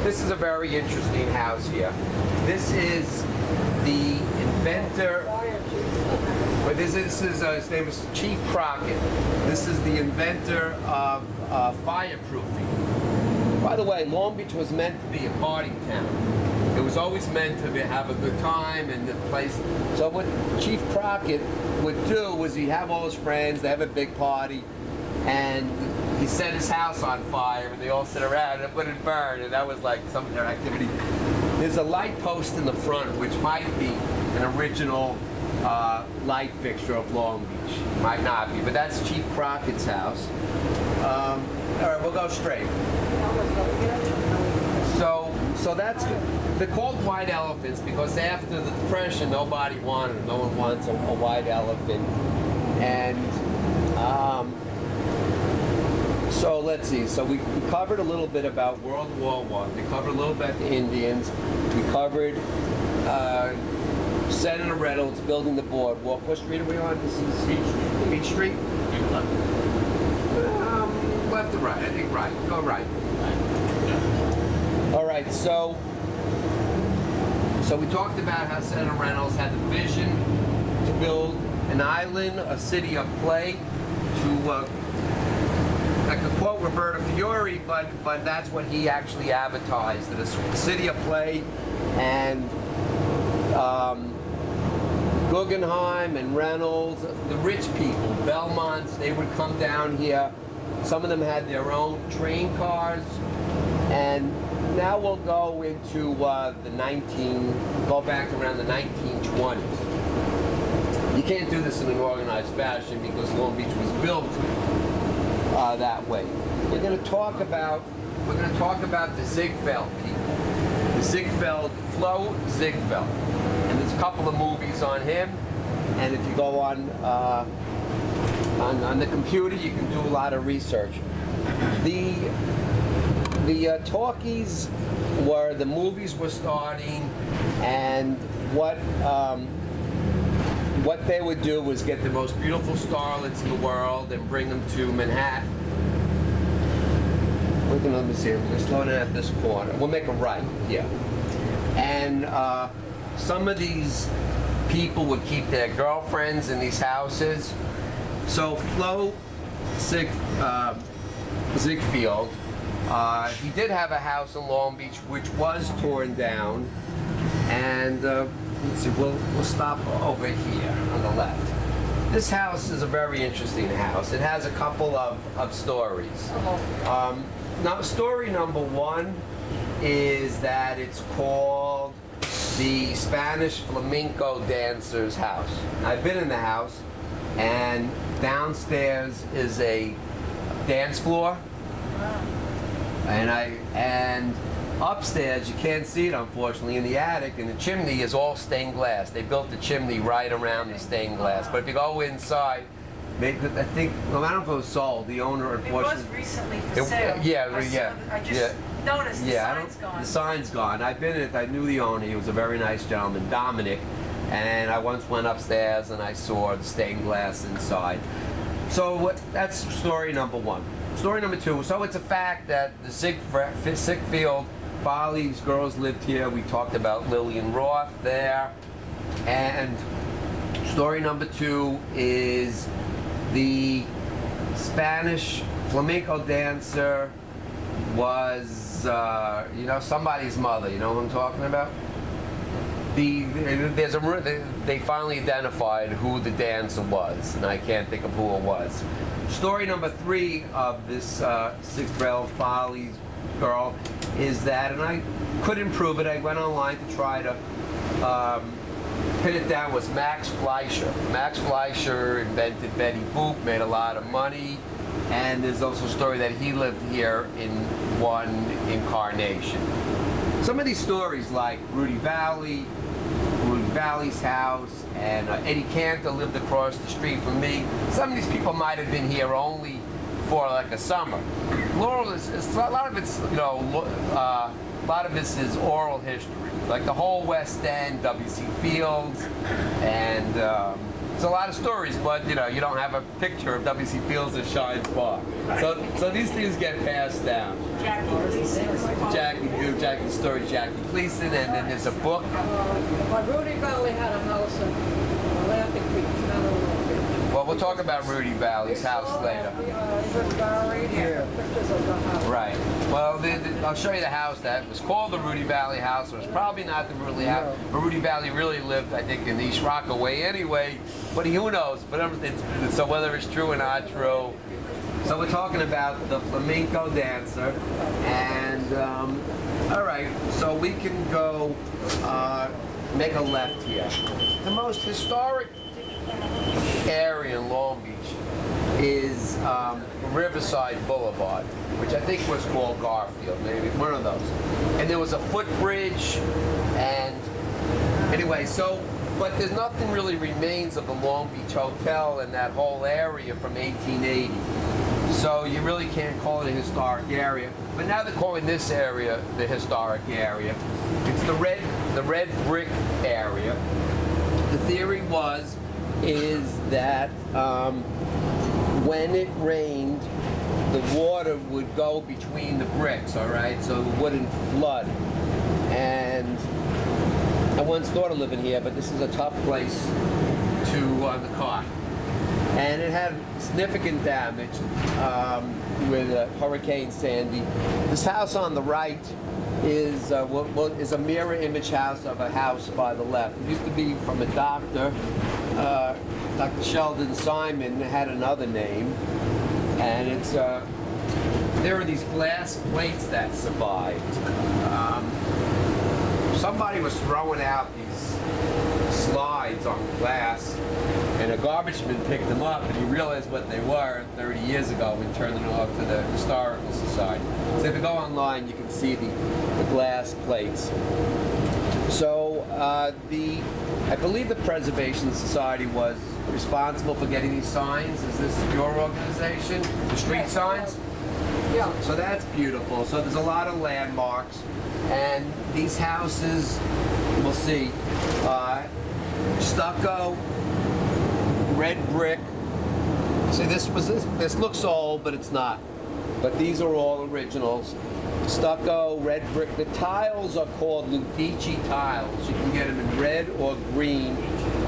This is a very interesting house here. This is the inventor, but his name is Chief Crockett. This is the inventor of fireproofing. By the way, Long Beach was meant to be a party town. It was always meant to have a good time and the place. So what Chief Crockett would do was he'd have all his friends, they have a big party, and he set his house on fire and they all sit around and it wouldn't burn, and that was like some of their activity. There's a light post in the front which might be an original light fixture of Long Beach. Might not be, but that's Chief Crockett's house. All right, we'll go straight. So that's good. They're called white elephants because after the Depression, nobody wanted them. No one wants a white elephant. And so let's see. So we covered a little bit about World War I. We covered a little bit the Indians. We covered Senator Reynolds building the boardwalk. What street are we on? This is Beach Street. Left to right. I think right. Go right. All right. So we talked about how Senator Reynolds had the vision to build an island, a city of play, to I could quote Roberto Fiore, but that's what he actually advertised, that a city of play, and Guggenheim and Reynolds, the rich people, Belmonts, they would come down here. Some of them had their own train cars, and now we'll go into go back around the 1920s. You can't do this in an organized fashion because Long Beach was built that way. We're going to talk about the Ziegfeld people, the Ziegfeld, Flo Ziegfeld, and there's a couple of movies on him. And if you go on the computer, you can do a lot of research. The talkies were, the movies were starting, and what they would do was get the most beautiful starlets in the world and bring them to Manhattan. Let me see, we're going to slow down at this corner. We'll make a right, yeah. And some of these people would keep their girlfriends in these houses. So Flo Ziegfeld, he did have a house in Long Beach which was torn down, and let's see, we'll stop over here on the left. This house is a very interesting house. It has a couple of stories. Now, story number one is that it's called the Spanish flamenco dancer's house. I've been in the house, and downstairs is a dance floor. And upstairs, you can't see it unfortunately, in the attic, and the chimney is all stained glass. They built the chimney right around the stained glass. But if you go inside, I think, well, I don't know if it was sold. The owner, unfortunately. It was recently for sale. I just noticed the sign's gone. The sign's gone. I've been in it. I knew the owner. He was a very nice gentleman, Dominic. And I once went upstairs and I saw the stained glass inside. So that's story number one. Story number two. So it's a fact that the Ziegfeld Follies girls lived here. We talked about Lillian Roth there. And story number two is the Spanish flamenco dancer was, somebody's mother. You know what I'm talking about? They finally identified who the dancer was, and I can't think of who it was. Story number three of this Ziegfeld Follies girl is that, and I couldn't prove it, I went online to try to pin it down, was Max Fleischer. Max Fleischer invented Betty Boop, made a lot of money, and there's also a story that he lived here in one incarnation. Some of these stories, like Rudy Valley's house, and Eddie Cantor lived across the street from me. Some of these people might have been here only for like a summer. Laurel a lot of it's, a lot of this is oral history, like the whole West End, W.C. Fields, and there's a lot of stories, but you don't have a picture of W.C. Fields that shines bar. So these things get passed down. Jackie Jackie story, Jackie Gleason, and then there's a book. But Rudy Valley had a house in Atlantic Beach, not a little bit. Well, we'll talk about Rudy Valley's house later. Pictures of the house. Right. Well, I'll show you the house that was called the Rudy Valley house. It was probably not the Rudy house. But Rudy Valley really lived, I think, in East Rockaway anyway. But who knows? But so whether it's true or not true. So we're talking about the flamenco dancer, and all right. So we can go make a left here. The most historic area in Long Beach is Riverside Boulevard, which I think was called Garfield, maybe one of those. And there was a footbridge, and anyway, so, but there's nothing really remains of the Long Beach Hotel and that whole area from 1880. So you really can't call it a historic area. But now they're calling this area the historic area. It's the red brick area. The theory is that when it rained, the water would go between the bricks, all right? So it wouldn't flood. And I once thought of living here, but this is a tough place to the car. And it had significant damage with Hurricane Sandy. This house on the right is a mirror image house of a house by the left. It used to be from a doctor, Dr. Sheldon Simon, had another name, and it's there are these glass plates that survived. Somebody was throwing out these slides on glass, and a garbage man picked them up, and he realized what they were 30 years ago and turned them off to the Historical Society. So if you go online, you can see the glass plates. So I believe the Preservation Society was responsible for getting these signs. Is this your organization? The street signs? Yeah. So that's beautiful. So there's a lot of landmarks, and these houses, we'll see, stucco, red brick. See, this looks old, but it's not. But these are all originals. Stucco, red brick. The tiles are called Ludici tiles. You can get them in red or green,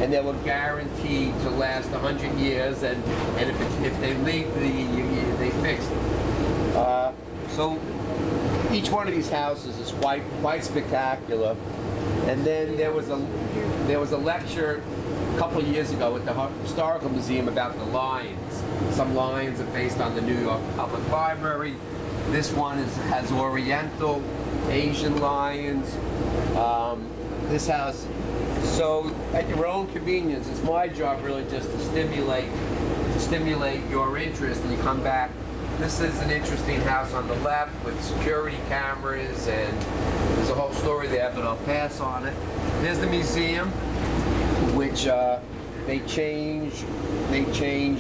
and they were guaranteed to last 100 years. And if they leak, they fix it. So each one of these houses is quite spectacular. And then there was a lecture a couple of years ago at the Historical Museum about the lions. Some lions are based on the New York Public Library. This one has Oriental, Asian lions. This house. So at your own convenience, it's my job really just to stimulate your interest, and you come back. This is an interesting house on the left with security cameras, and there's a whole story there, but I'll pass on it. There's the museum, which they change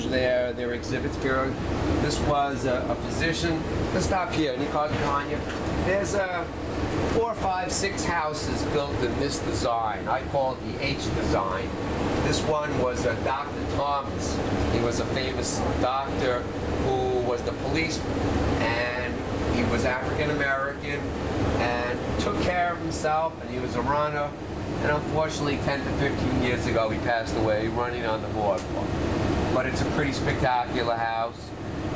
their exhibits bureau. This was a physician. Let's stop here. Any cars behind you? There's 4, 5, 6 houses built in this design. I call it the H design. This one was Dr. Thomas. He was a famous doctor who was the policeman, and he was African American and took care of himself, and he was a runner. And unfortunately, 10 to 15 years ago, he passed away running on the boardwalk. But it's a pretty spectacular house,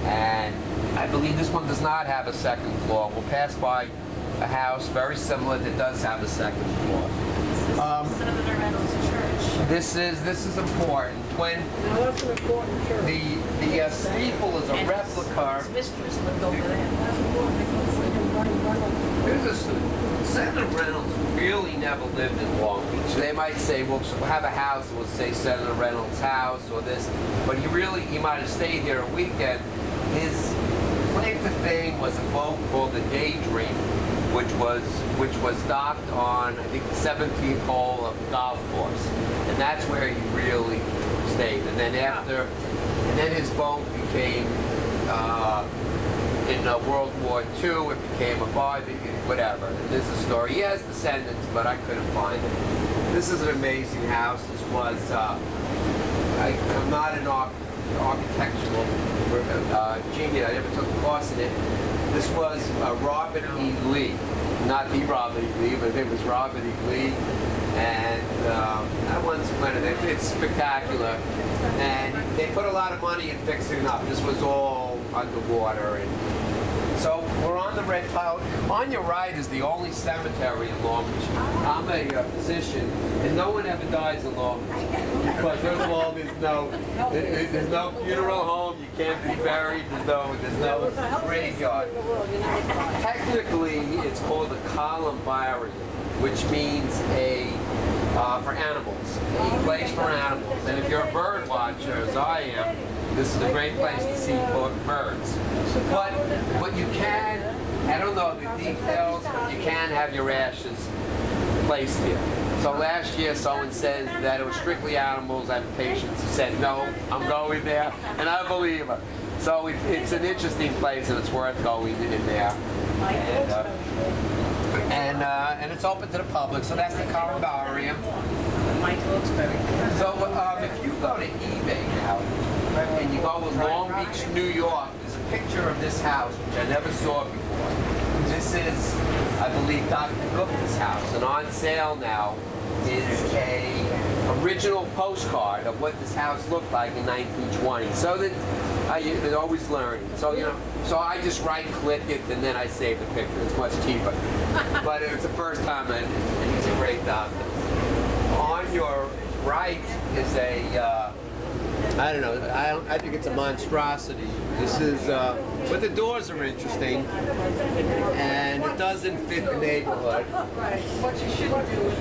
and I believe this one does not have a second floor. We'll pass by a house very similar that does have a second floor. Senator Reynolds Church. This is important. When Now that's an important church. the steeple is a And replica. His mistress lived over there. Senator Reynolds really never lived in Long Beach. They might say, well, we'll have a house, we'll say Senator Reynolds' house or this, but he might have stayed here a weekend. His claim to fame was a boat called the Daydream, which was docked on, I think, the 17th hole of the golf course, and that's where he really stayed. And then his boat became. In World War II, it became a barbecue, whatever. And there's a story. He has descendants, but I couldn't find it. This is an amazing house. This was, I'm not an architectural genius. I never took a course in it. This was Robert E. Lee, not the Robert E. Lee, but it was Robert E. Lee. And I once went, and it's spectacular. And they put a lot of money in fixing it up. This was all underwater. And so we're on the red cloud. On your right is the only cemetery in Long Beach. I'm a physician, and no one ever dies in Long Beach. But first of all, there's no funeral home. You can't be buried. There's no graveyard. Technically, it's called a columbarium, which means for animals, a place for animals. And if you're a bird watcher, as I am, this is a great place to see birds. But you can, I don't know the details, but you can have your ashes placed here. So last year someone said that it was strictly animals. I have patients who said, no, I'm going there, and I believe her. So it's an interesting place, and it's worth going in there. And it's open to the public, so that's the columbarium. So if you go to eBay now, and you go to Long Beach, New York, there's a picture of this house, which I never saw before. This is, I believe, Dr. Gupta's house, and on sale now is a original postcard of what this house looked like in 1920. So that they're always learning. So so I just right-click it and then I save the picture. It's much cheaper. But it's the first time, and he's a great doctor. On your right is a I don't know. I think it's a monstrosity. This is, but the doors are interesting, and it doesn't fit the neighborhood. Right. What you shouldn't do is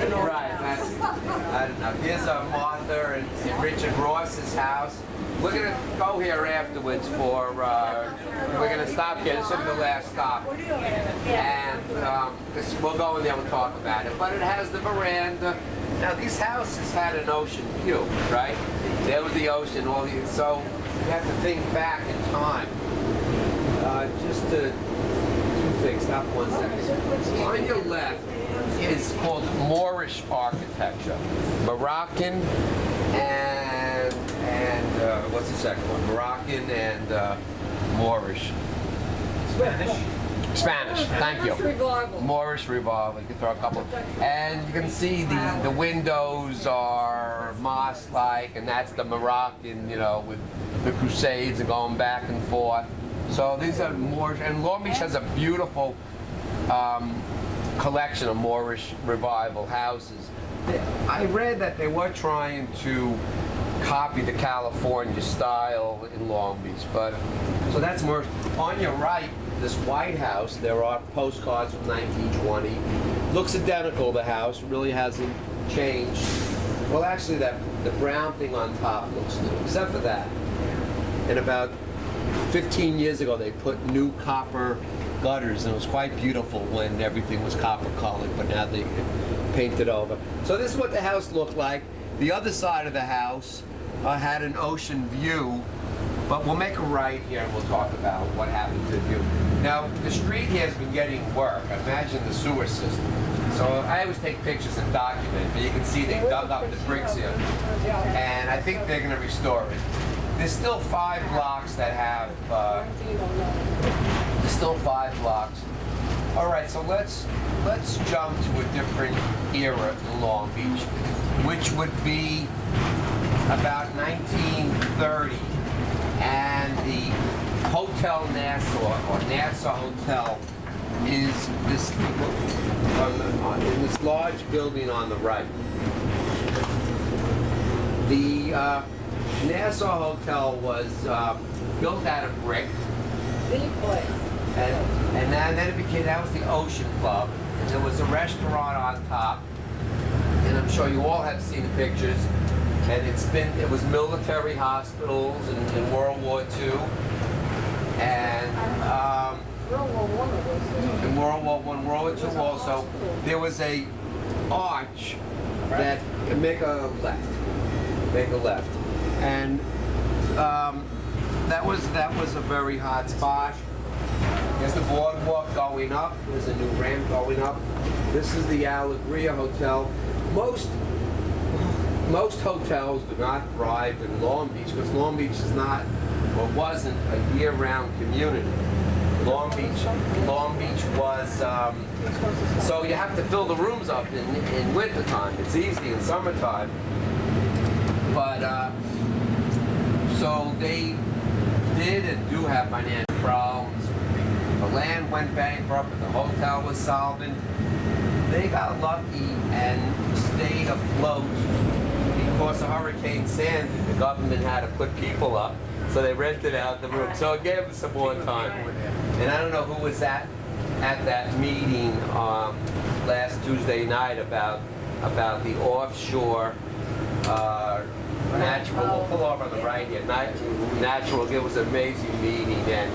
the door. Right. I don't know. Here's Martha and Richard Ross's house. We're gonna go here afterwards for. We're gonna stop here. This will be the last stop, and we'll go in there and talk about it. But it has the veranda. Now these houses had an ocean view, right? There was the ocean, so you have to think back in time. Just to two things. Stop 1 second. On your left is called Moorish architecture, Moroccan and what's the second one? Moroccan and Moorish. Spanish, thank you. Revival. Moorish revival. You can throw a couple. And you can see the windows are mosque-like, and that's the Moroccan, with the Crusades and going back and forth. So these are Moorish, and Long Beach has a beautiful collection of Moorish revival houses. I read that they were trying to copy the California style in Long Beach, so that's Moorish. On your right, this White House, there are postcards from 1920. Looks identical, the house, really hasn't changed. Well, actually, the brown thing on top looks new, except for that. And about 15 years ago, they put new copper gutters, and it was quite beautiful when everything was copper colored, but now they painted over. So this is what the house looked like. The other side of the house had an ocean view, but we'll make a right here and we'll talk about what happened to the view. Now, the street here has been getting work. Imagine the sewer system. So I always take pictures and document, but you can see they dug up the bricks here. And I think they're going to restore it. There's still 5 blocks that have, there's still 5 blocks. All right, so let's jump to a different era in Long Beach, which would be about 1930. And the Hotel Nassau, or Nassau Hotel, is this in this large building on the right. The Nassau Hotel was built out of brick, and then it became, that was the Ocean Club, and there was a restaurant on top, and I'm sure you all have seen the pictures. And it was military hospitals in World War II, and in World War I, World War II also, there was a arch that make a left, and that was a very hot spot. There's the boardwalk going up. There's a new ramp going up. This is the Alegria Hotel. Most hotels do not thrive in Long Beach because Long Beach is not, or wasn't, a year-round community. Long Beach was, so you have to fill the rooms up in winter time. It's easy in summertime. But, so they did and do have financial problems. The land went bankrupt, but the hotel was solvent. They got lucky and stayed afloat because of Hurricane Sandy. The government had to put people up, so they rented out the room. So it gave them some more time. And I don't know who was at that meeting last Tuesday night about the offshore natural. We'll pull over on the right here. Natural. It was an amazing meeting, and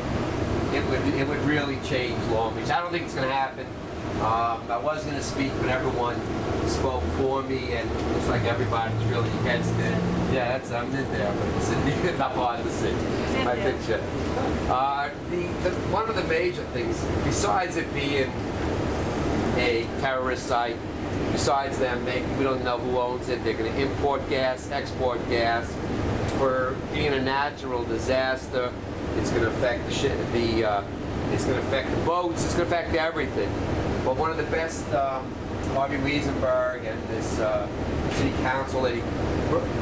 it would really change Long Beach. I don't think it's going to happen. I was going to speak, but everyone spoke for me, and it looks like everybody's really against it. Yeah, I'm in there, but it's not hard to see my picture. One of the major things, besides it being a terrorist site, besides them we don't know who owns it, they're going to import gas, export gas. For being a natural disaster, it's going to affect it's going to affect the boats, it's going to affect everything. But one of the best, Harvey Wiesenberg and this city council lady,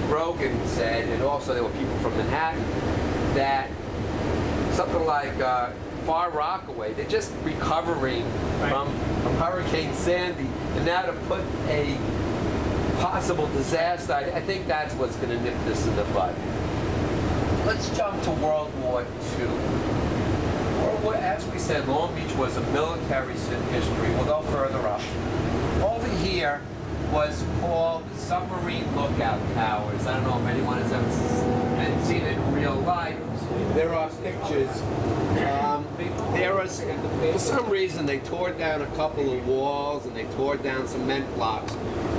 Brogan, said, and also there were people from Manhattan, that something like Far Rockaway, they're just recovering from Hurricane Sandy, and now to put a possible disaster, I think that's what's going to nip this in the bud. Let's jump to World War II. As we said, Long Beach was a military history. We'll go further up. Over here was called the Submarine Lookout Towers. I don't know if anyone has ever seen it in real life. There are pictures. For some reason, they tore down a couple of walls and they tore down cement blocks.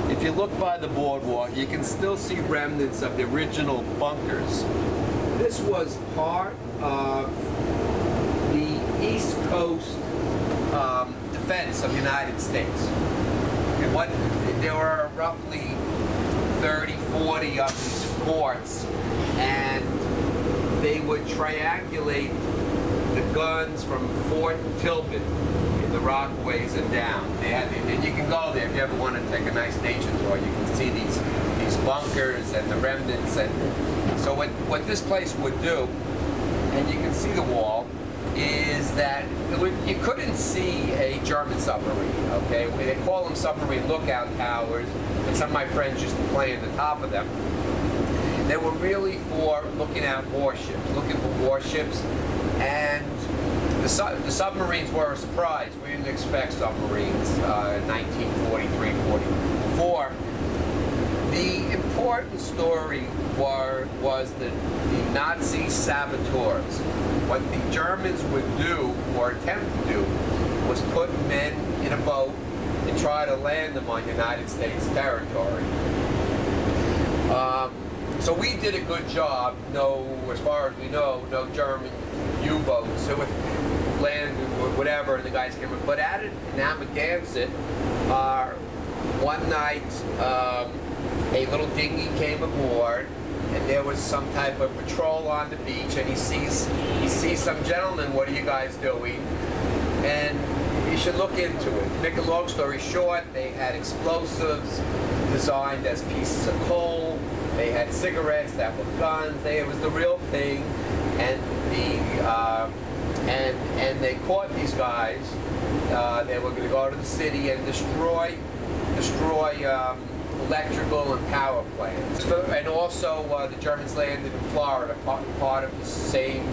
If you look by the boardwalk, you can still see remnants of the original bunkers. This was part of the East Coast defense of the United States. There were roughly 30, 40 of these forts, and they would triangulate the guns from Fort Tilghman in the Rockaways and down. And you can go there if you ever want to take a nice nature tour. You can see these bunkers and the remnants. And so what this place would do, and you can see the wall, is that you couldn't see a German submarine, okay? They call them submarine lookout towers, and some of my friends used to play in the top of them. They were really for looking at warships, and the submarines were a surprise. We didn't expect submarines in 1943, 44. The important story was the Nazi saboteurs. What the Germans would do, or attempt to do, was put men in a boat and try to land them on United States territory. So we did a good job. As far as we know, no German U-boats who would land or whatever, and the guys came in. But at it in Amagansett, one night, a little dinghy came aboard, and there was some type of patrol on the beach, and he sees some gentlemen. What are you guys doing? And you should look into it. To make a long story short, they had explosives designed as pieces of coal. They had cigarettes that were guns. It was the real thing, and they caught these guys. They were going to go to the city and destroy electrical and power plants. And also the Germans landed in Florida, part of the same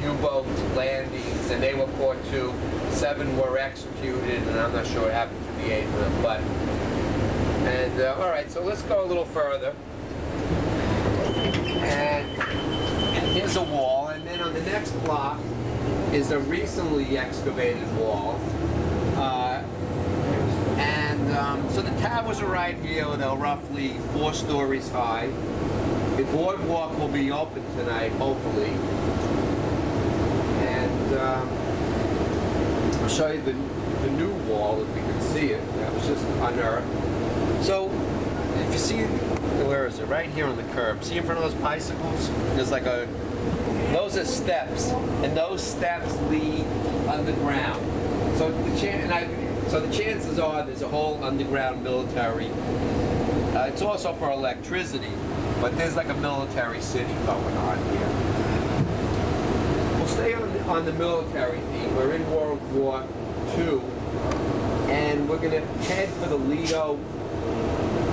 U-boat landings, and they were caught too. 7 were executed, and I'm not sure what happened to the 8 of them. But all right, so let's go a little further. And here's a wall, and then on the next block is a recently excavated wall. So the towers are right here. They're roughly 4 stories high. The boardwalk will be open tonight, hopefully. And I'll show you the new wall if you can see it. That was just unearthed. So if you see, where is it? Right here on the curb. See in front of those bicycles? There's like a Those are steps, and those steps lead underground. So the chances are there's a whole underground military. It's also for electricity, but there's like a military city going on here. We'll stay on the military theme. We're in World War II, and we're going to head for the Lido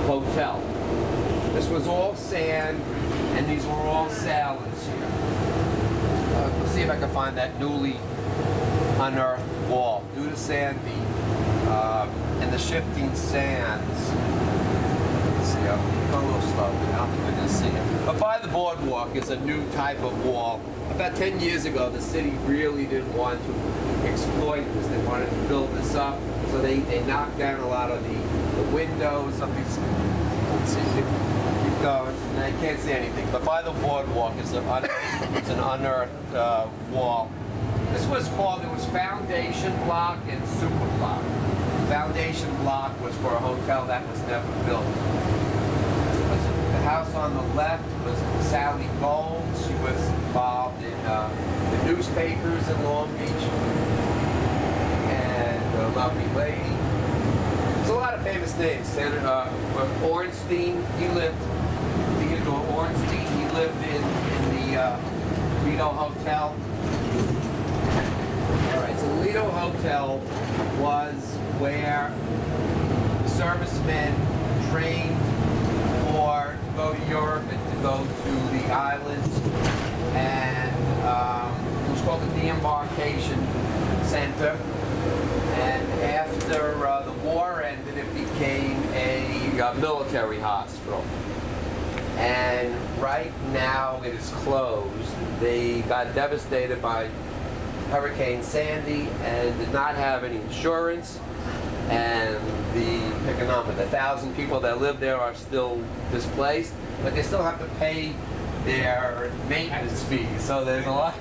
Hotel. This was all sand, and these were all sailors here. Let's see if I can find that newly unearthed wall. Due to sandy and the shifting sands. Let's see, I'll go a little slow. I don't think we're going to see it. But by the boardwalk is a new type of wall. About 10 years ago, the city really didn't want to exploit this. They wanted to build this up, so they knocked down a lot of the windows of these. Let's see, keep going. Now you can't see anything. But by the boardwalk is an unearthed wall. This was called, it was foundation block and super block. Foundation block was for a hotel that was never built. The house on the left was Sally Gold. She was involved in the newspapers in Long Beach. And a lovely lady. There's a lot of famous names. Senator Ornstein, he lived, Theodore Ornstein, he lived in the Lido Hotel. All right, so the Lido Hotel was where servicemen trained for to go to Europe and to go to the islands, and it was called the De-Embarkation Center. And after the war ended, it became a military hospital. And right now it is closed. They got devastated by Hurricane Sandy and did not have any insurance. And pick a number, the 1,000 people that live there are still displaced, but they still have to pay their maintenance fees. So there's a lot.